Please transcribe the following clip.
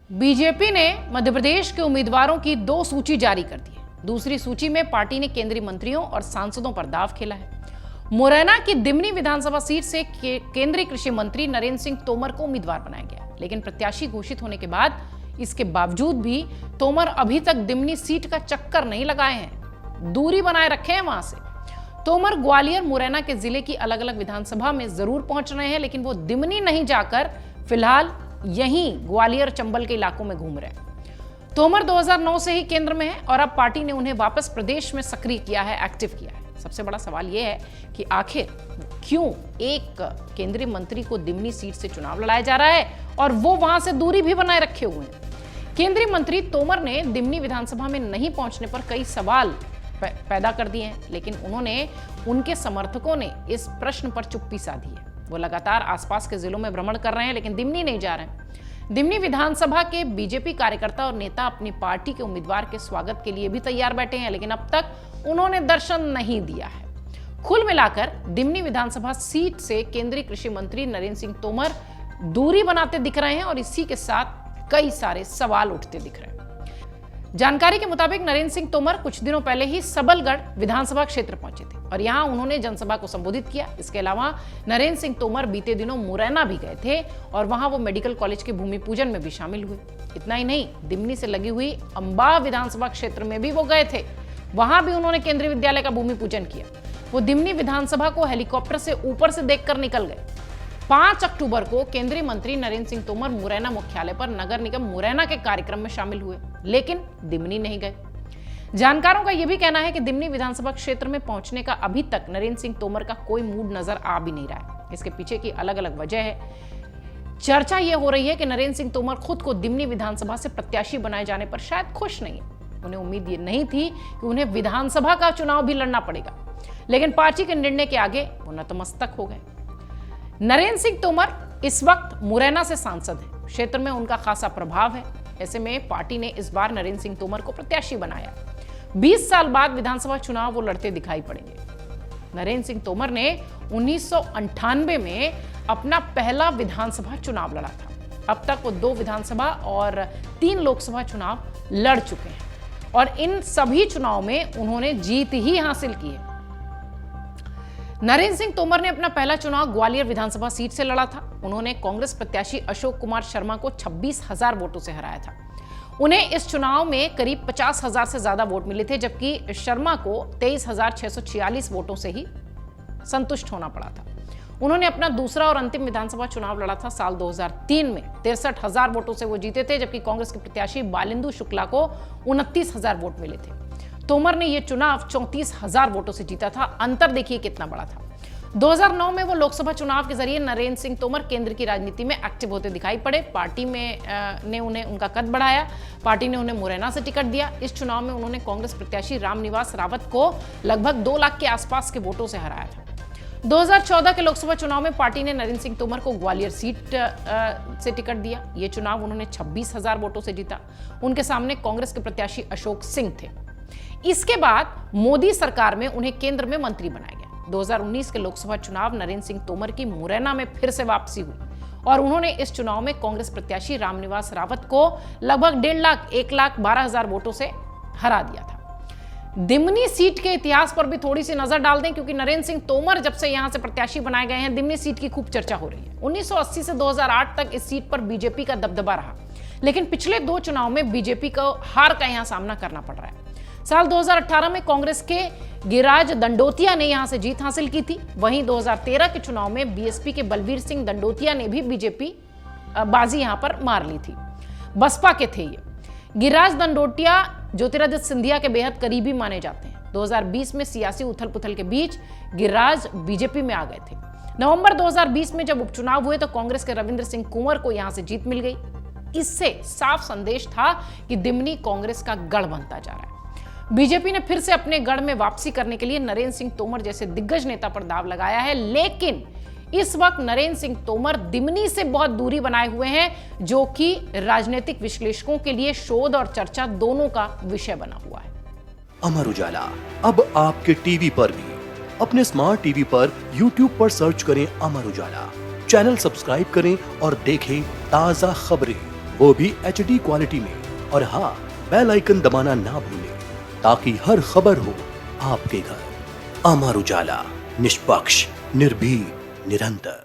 BJP ने मध्य प्रदेश के उम्मीदवारों की 2 सूची जारी कर दी है। दूसरी सूची में पार्टी ने केंद्रीय मंत्रियों और सांसदों पर दांव खेला है। मुरैना की दिमनी विधानसभा सीट से केंद्रीय कृषि मंत्री नरेंद्र सिंह तोमर को उम्मीदवार बनाया गया, लेकिन प्रत्याशी घोषित होने के बाद इसके बावजूद भी तोमर अभी तक दिमनी सीट का चक्कर नहीं लगाए हैं, दूरी बनाए रखे हैं वहां से। तोमर ग्वालियर मुरैना के जिले की अलग अलग विधानसभा में जरूर पहुंच रहे हैं, लेकिन वो दिमनी नहीं जाकर फिलहाल यहीं ग्वालियर चंबल के इलाकों में घूम रहे हैं। तोमर 2009 से ही केंद्र में है और अब पार्टी ने उन्हें वापस प्रदेश में सक्रिय किया है, एक्टिव किया है। सबसे बड़ा सवाल यह है कि आखिर क्यों एक केंद्रीय मंत्री को दिमनी सीट से चुनाव लड़ाया जा रहा है और वो वहां से दूरी भी बनाए रखे हुए हैं। केंद्रीय मंत्री तोमर ने दिमनी विधानसभा में नहीं पहुंचने पर कई सवाल पैदा कर दिए हैं, लेकिन उनके समर्थकों ने इस प्रश्न पर चुप्पी साधी है। वो लगातार आसपास के जिलों में भ्रमण कर रहे हैं, लेकिन दिमनी नहीं जा रहे हैं। दिमनी विधानसभा के बीजेपी कार्यकर्ता और नेता अपनी पार्टी के उम्मीदवार के स्वागत के लिए भी तैयार बैठे हैं, लेकिन अब तक उन्होंने दर्शन नहीं दिया है। कुल मिलाकर दिमनी विधानसभा सीट से केंद्रीय कृषि मंत्री नरेंद्र सिंह तोमर दूरी बनाते दिख रहे हैं और इसी के साथ कई सारे सवाल उठते दिख रहे हैं। जानकारी के मुताबिक नरेंद्र सिंह तोमर कुछ दिनों पहले ही सबलगढ़ विधानसभा क्षेत्र पहुंचे थे और यहां उन्होंने जनसभा को संबोधित किया। इसके अलावा नरेंद्र सिंह तोमर बीते दिनों मुरैना भी गए थे और वहां वो मेडिकल कॉलेज के भूमि पूजन में भी शामिल हुए। इतना ही नहीं, दिमनी से लगी हुई अंबा विधानसभा क्षेत्र में भी वो गए थे, वहां भी उन्होंने केंद्रीय विद्यालय का भूमि पूजन किया। वो दिमनी विधानसभा को हेलीकॉप्टर से ऊपर से देखकर निकल गए। 5 अक्टूबर को केंद्रीय मंत्री नरेंद्र सिंह तोमर मुरैना मुख्यालय पर नगर निगम मुरैना के कार्यक्रम में शामिल हुए, लेकिन दिमनी नहीं गए। जानकारों का यह भी कहना है कि दिमनी विधानसभा क्षेत्र में पहुंचने का अभी तक नरेंद्र सिंह तोमर का कोई मूड नजर आ भी नहीं रहा है। इसके पीछे की अलग अलग वजह है। चर्चा यह हो रही है कि नरेंद्र सिंह तोमर खुद को दिमनी विधानसभा से प्रत्याशी बनाए जाने पर शायद खुश नहीं है। उन्हें उम्मीद ये नहीं थी कि उन्हें विधानसभा का चुनाव भी लड़ना पड़ेगा, लेकिन पार्टी के निर्णय के आगे वो नतमस्तक हो गए। नरेंद्र सिंह तोमर इस वक्त मुरैना से सांसद हैं, क्षेत्र में उनका खासा प्रभाव है। ऐसे में पार्टी ने इस बार नरेंद्र सिंह तोमर को प्रत्याशी बनाया। 20 साल बाद विधानसभा चुनाव वो लड़ते दिखाई पड़ेंगे। नरेंद्र सिंह तोमर ने 1998 में अपना पहला विधानसभा चुनाव लड़ा था। अब तक वो 2 विधानसभा और 3 लोकसभा चुनाव लड़ चुके हैं और इन सभी चुनाव में उन्होंने जीत ही हासिल की है। नरेंद्र सिंह तोमर ने अपना पहला चुनाव ग्वालियर विधानसभा सीट से लड़ा था। उन्होंने कांग्रेस प्रत्याशी अशोक कुमार शर्मा को 26,000 वोटों से हराया था। उन्हें इस चुनाव में करीब 50,000 से ज्यादा वोट मिले थे, जबकि शर्मा को 23,646 वोटों से ही संतुष्ट होना पड़ा था। उन्होंने अपना दूसरा और अंतिम विधानसभा चुनाव लड़ा था साल 2003 में। 63,000 वोटों से वो जीते थे, जबकि कांग्रेस के प्रत्याशी बालिंदु शुक्ला को 29,000 वोट मिले थे। तोमर ने यह चुनाव 34,000 वोटों से जीता था। अंतर देखिए कितना बड़ा था। 2009 में वो लोकसभा चुनाव के जरिए नरेंद्र सिंह तोमर केंद्र की राजनीति में एक्टिव होते दिखाई पड़े। पार्टी ने उन्हें उनका कद बढ़ाया। पार्टी ने उन्हें मुरैना से टिकट दिया। इस चुनाव में उन्होंने कांग्रेस प्रत्याशी रामनिवास रावत को लगभग 2 लाख के आसपास के वोटों से हराया था। 2014 के लोकसभा चुनाव में पार्टी ने नरेंद्र सिंह तोमर को ग्वालियर सीट से टिकट दिया। ये चुनाव उन्होंने 26,000 वोटों से जीता। उनके सामने कांग्रेस के प्रत्याशी अशोक सिंह थे। इसके बाद मोदी सरकार में उन्हें केंद्र में मंत्री बनाया गया। 2019 के लोकसभा चुनाव नरेंद्र सिंह तोमर की मुरैना में फिर से वापसी हुई और उन्होंने इस चुनाव में कांग्रेस प्रत्याशी रामनिवास रावत को लगभग 1.5 लाख 1,12,000 वोटों से हरा दिया था। दिमनी सीट के इतिहास पर भी थोड़ी सी नजर डाल दें, क्योंकि नरेंद्र सिंह तोमर जब से यहां से प्रत्याशी बनाए गए हैं, दिमनी सीट की खूब चर्चा हो रही है। 1980 से 2008 तक इस सीट पर बीजेपी का दबदबा रहा, लेकिन पिछले 2 चुनाव में बीजेपी को हार का यहां सामना करना पड़ रहा है। साल 2018 में कांग्रेस के गिरिराज दंडोतिया ने यहां से जीत हासिल की थी। वहीं 2013 के चुनाव में बीएसपी के बलबीर सिंह दंडोतिया ने भी बीजेपी बाजी यहां पर मार ली थी। बसपा के थे ये। गिरिराज दंडोतिया ज्योतिरादित्य सिंधिया के बेहद करीबी माने जाते हैं। 2020 में सियासी उथल पुथल के बीच गिरिराज बीजेपी में आ गए थे। नवंबर 2020 में जब उपचुनाव हुए तो कांग्रेस के रविंद्र सिंह कुंवर को यहां से जीत मिल गई। इससे साफ संदेश था कि दिमनी कांग्रेस का गढ़ बनता जा रहा है। बीजेपी ने फिर से अपने गढ़ में वापसी करने के लिए नरेंद्र सिंह तोमर जैसे दिग्गज नेता पर दांव लगाया है, लेकिन इस वक्त नरेंद्र सिंह तोमर दिमनी से बहुत दूरी बनाए हुए हैं, जो कि राजनीतिक विश्लेषकों के लिए शोध और चर्चा दोनों का विषय बना हुआ है। अमर उजाला अब आपके टीवी पर भी। अपने स्मार्ट टीवी पर YouTube पर सर्च करें अमर उजाला, चैनल सब्सक्राइब करें और देखें ताजा खबरें। वो भी HD क्वालिटी में। और हाँ, बेल आइकन दबाना ना भूलें ताकि हर खबर हो आपके घर। अमर उजाला, निष्पक्ष, निर्भीक, निरंतर।